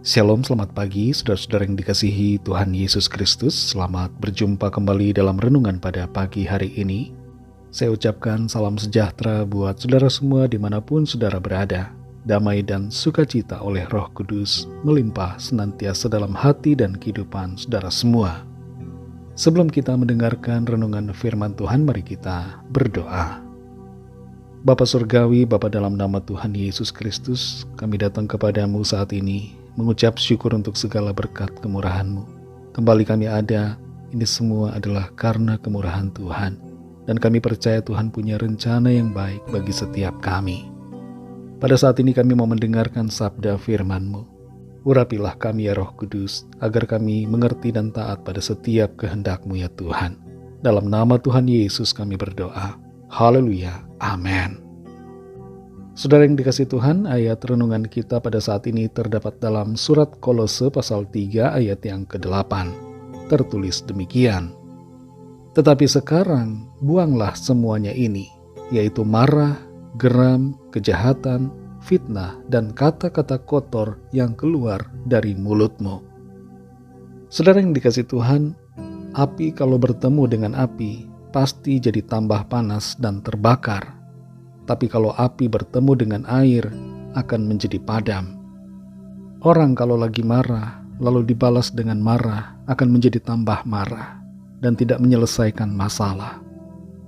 Shalom, selamat pagi saudara-saudara yang dikasihi Tuhan Yesus Kristus. Selamat berjumpa kembali dalam renungan pada pagi hari ini. Saya ucapkan salam sejahtera buat saudara semua dimanapun saudara berada. Damai dan sukacita oleh Roh Kudus melimpah senantiasa dalam hati dan kehidupan saudara semua. Sebelum kita mendengarkan renungan firman Tuhan, mari kita berdoa. Bapa Surgawi, Bapa dalam nama Tuhan Yesus Kristus, kami datang kepadamu saat ini mengucap syukur untuk segala berkat kemurahan-Mu. Kembali kami ada, ini semua adalah karena kemurahan Tuhan. Dan kami percaya Tuhan punya rencana yang baik bagi setiap kami. Pada saat ini kami mau mendengarkan sabda firman-Mu. Urapilah kami ya Roh Kudus, agar kami mengerti dan taat pada setiap kehendak-Mu ya Tuhan. Dalam nama Tuhan Yesus kami berdoa. Haleluya. Amin. Saudara yang dikasih Tuhan, ayat renungan kita pada saat ini terdapat dalam surat Kolose pasal 3 ayat yang ke-8. Tertulis demikian. Tetapi sekarang buanglah semuanya ini, yaitu marah, geram, kejahatan, fitnah, dan kata-kata kotor yang keluar dari mulutmu. Saudara yang dikasih Tuhan, api kalau bertemu dengan api, pasti jadi tambah panas dan terbakar. Tapi kalau api bertemu dengan air, akan menjadi padam. Orang kalau lagi marah, lalu dibalas dengan marah, akan menjadi tambah marah, dan tidak menyelesaikan masalah.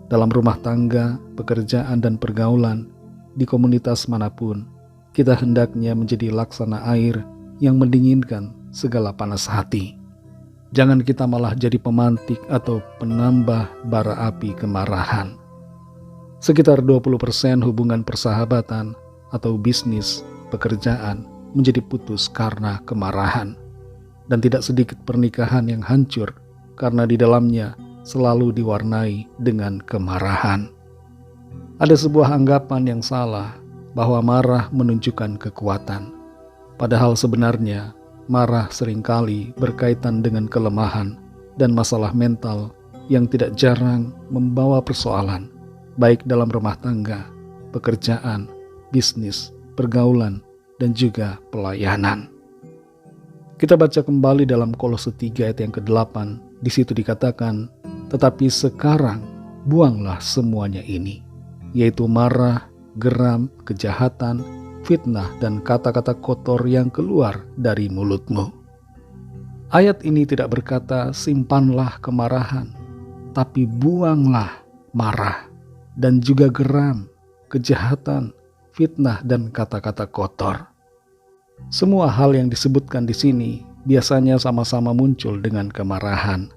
Dalam rumah tangga, pekerjaan, dan pergaulan, di komunitas manapun, kita hendaknya menjadi laksana air yang mendinginkan segala panas hati. Jangan kita malah jadi pemantik atau penambah bara api kemarahan. Sekitar 20% hubungan persahabatan atau bisnis, pekerjaan menjadi putus karena kemarahan. Dan tidak sedikit pernikahan yang hancur karena di dalamnya selalu diwarnai dengan kemarahan. Ada sebuah anggapan yang salah bahwa marah menunjukkan kekuatan. Padahal sebenarnya marah seringkali berkaitan dengan kelemahan dan masalah mental yang tidak jarang membawa persoalan, baik dalam rumah tangga, pekerjaan, bisnis, pergaulan, dan juga pelayanan. Kita baca kembali dalam Kolose 3 ayat yang ke-8, di situ dikatakan, tetapi sekarang buanglah semuanya ini, yaitu marah, geram, kejahatan, fitnah, dan kata-kata kotor yang keluar dari mulutmu. Ayat ini tidak berkata simpanlah kemarahan, tapi buanglah marah, dan juga geram, kejahatan, fitnah, dan kata-kata kotor. Semua hal yang disebutkan di sini biasanya sama-sama muncul dengan kemarahan.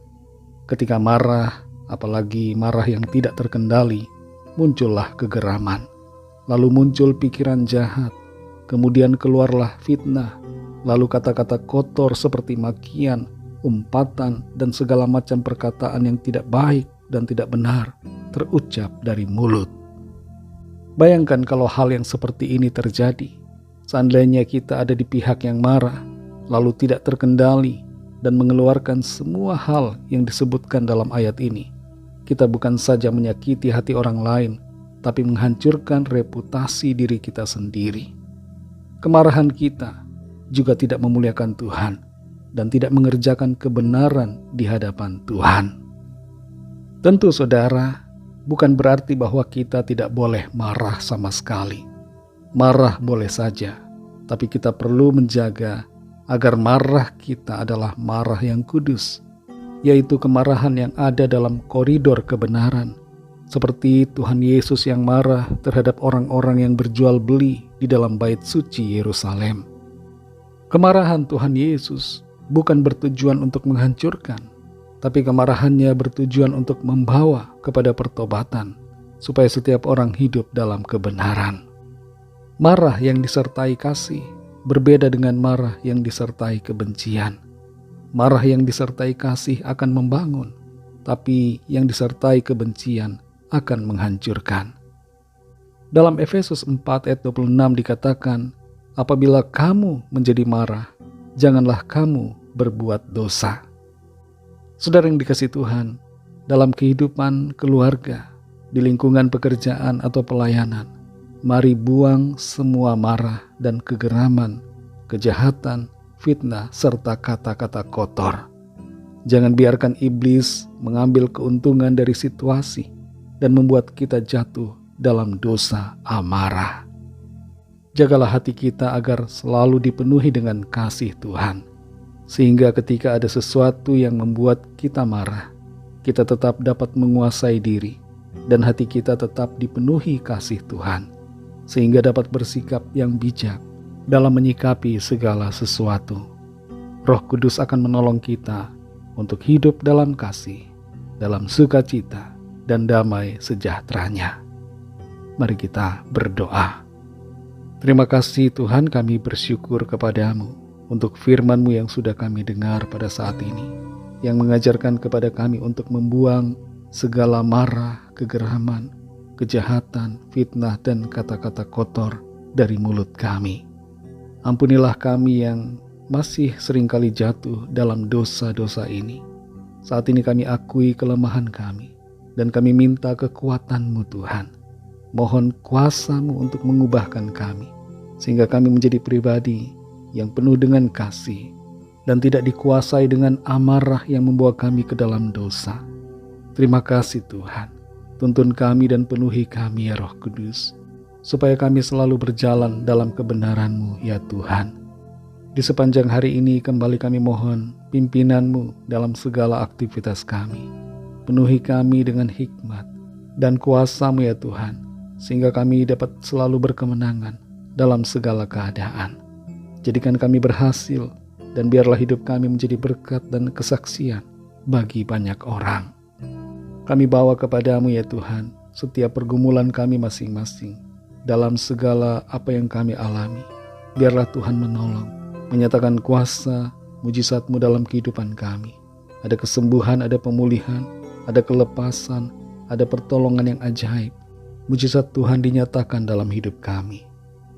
Ketika marah, apalagi marah yang tidak terkendali, muncullah kegeraman. Lalu muncul pikiran jahat, kemudian keluarlah fitnah, lalu kata-kata kotor seperti makian, umpatan, dan segala macam perkataan yang tidak baik dan tidak benar terucap dari mulut. Bayangkan kalau hal yang seperti ini terjadi. Seandainya kita ada di pihak yang marah, lalu tidak terkendali dan mengeluarkan semua hal yang disebutkan dalam ayat ini. Kita bukan saja menyakiti hati orang lain, tapi menghancurkan reputasi diri kita sendiri. Kemarahan kita juga tidak memuliakan Tuhan dan tidak mengerjakan kebenaran di hadapan Tuhan. Tentu saudara, bukan berarti bahwa kita tidak boleh marah sama sekali. Marah boleh saja, tapi kita perlu menjaga agar marah kita adalah marah yang kudus, yaitu kemarahan yang ada dalam koridor kebenaran. Seperti Tuhan Yesus yang marah terhadap orang-orang yang berjual beli di dalam bait suci Yerusalem. Kemarahan Tuhan Yesus bukan bertujuan untuk menghancurkan, tapi kemarahannya bertujuan untuk membawa kepada pertobatan, supaya setiap orang hidup dalam kebenaran. Marah yang disertai kasih berbeda dengan marah yang disertai kebencian. Marah yang disertai kasih akan membangun, tapi yang disertai kebencian akan menghancurkan. Dalam Efesus 4 ayat 26 dikatakan, apabila kamu menjadi marah, janganlah kamu berbuat dosa. Saudara yang dikasih Tuhan, dalam kehidupan keluarga, di lingkungan pekerjaan atau pelayanan, mari buang semua marah dan kegeraman, kejahatan, fitnah, serta kata-kata kotor. Jangan biarkan iblis mengambil keuntungan dari situasi dan membuat kita jatuh dalam dosa amarah. Jagalah hati kita agar selalu dipenuhi dengan kasih Tuhan, sehingga ketika ada sesuatu yang membuat kita marah, kita tetap dapat menguasai diri dan hati kita tetap dipenuhi kasih Tuhan, sehingga dapat bersikap yang bijak dalam menyikapi segala sesuatu. Roh Kudus akan menolong kita untuk hidup dalam kasih, dalam sukacita dan damai sejahteranya. Mari kita berdoa. Terima kasih Tuhan, kami bersyukur kepadamu untuk firman-Mu yang sudah kami dengar pada saat ini, yang mengajarkan kepada kami untuk membuang segala marah, kegeraman, kejahatan, fitnah, dan kata-kata kotor dari mulut kami. Ampunilah kami yang masih seringkali jatuh dalam dosa-dosa ini. Saat ini kami akui kelemahan kami, dan kami minta kekuatan-Mu Tuhan. Mohon kuasa-Mu untuk mengubahkan kami, sehingga kami menjadi pribadi yang penuh dengan kasih, dan tidak dikuasai dengan amarah yang membawa kami ke dalam dosa. Terima kasih Tuhan. Tuntun kami dan penuhi kami ya Roh Kudus, supaya kami selalu berjalan dalam kebenaran-Mu ya Tuhan. Di sepanjang hari ini kembali kami mohon pimpinan-Mu dalam segala aktivitas kami. Penuhi kami dengan hikmat dan kuasa-Mu ya Tuhan, sehingga kami dapat selalu berkemenangan dalam segala keadaan. Jadikan kami berhasil, dan biarlah hidup kami menjadi berkat dan kesaksian bagi banyak orang. Kami bawa kepadamu ya Tuhan setiap pergumulan kami masing-masing dalam segala apa yang kami alami. Biarlah Tuhan menolong, menyatakan kuasa mujizat-Mu dalam kehidupan kami. Ada kesembuhan, ada pemulihan, ada kelepasan, ada pertolongan yang ajaib. Mujizat Tuhan dinyatakan dalam hidup kami.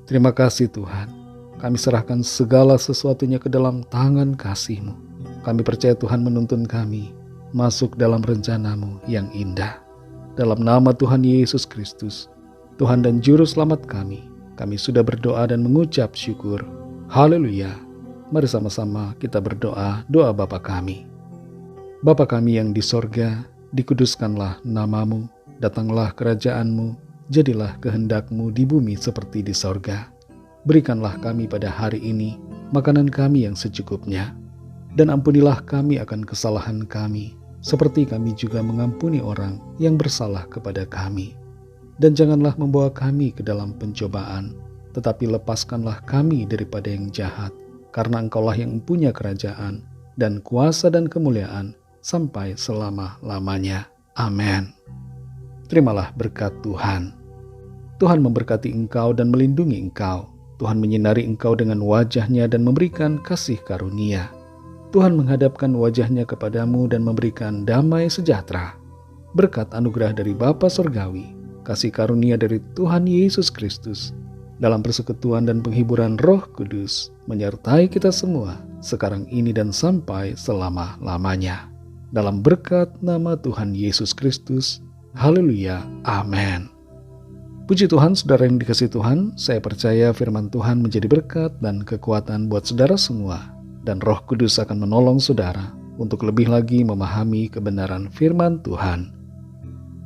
Terima kasih Tuhan. Kami serahkan segala sesuatunya ke dalam tangan kasih-Mu. Kami percaya Tuhan menuntun kami masuk dalam rencana-Mu yang indah. Dalam nama Tuhan Yesus Kristus, Tuhan dan Juru Selamat kami sudah berdoa dan mengucap syukur. Haleluya. Mari sama-sama kita berdoa doa Bapa kami. Bapa kami yang di sorga, dikuduskanlah nama-Mu. Datanglah kerajaan-Mu, jadilah kehendak-Mu di bumi seperti di sorga. Berikanlah kami pada hari ini makanan kami yang secukupnya. Dan ampunilah kami akan kesalahan kami, seperti kami juga mengampuni orang yang bersalah kepada kami. Dan janganlah membawa kami ke dalam pencobaan, tetapi lepaskanlah kami daripada yang jahat, karena Engkaulah yang mempunyai kerajaan, dan kuasa dan kemuliaan, sampai selama-lamanya. Amin. Terimalah berkat Tuhan. Tuhan memberkati engkau dan melindungi engkau. Tuhan menyinari engkau dengan wajah-Nya dan memberikan kasih karunia. Tuhan menghadapkan wajah-Nya kepadamu dan memberikan damai sejahtera. Berkat anugerah dari Bapa Surgawi, kasih karunia dari Tuhan Yesus Kristus, dalam persekutuan dan penghiburan Roh Kudus, menyertai kita semua, sekarang ini dan sampai selama-lamanya. Dalam berkat nama Tuhan Yesus Kristus. Haleluya. Amin. Puji Tuhan, saudara yang dikasihi Tuhan, saya percaya firman Tuhan menjadi berkat dan kekuatan buat saudara semua, dan Roh Kudus akan menolong saudara untuk lebih lagi memahami kebenaran firman Tuhan.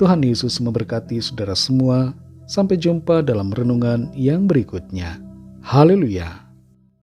Tuhan Yesus memberkati saudara semua. Sampai jumpa dalam renungan yang berikutnya. Haleluya.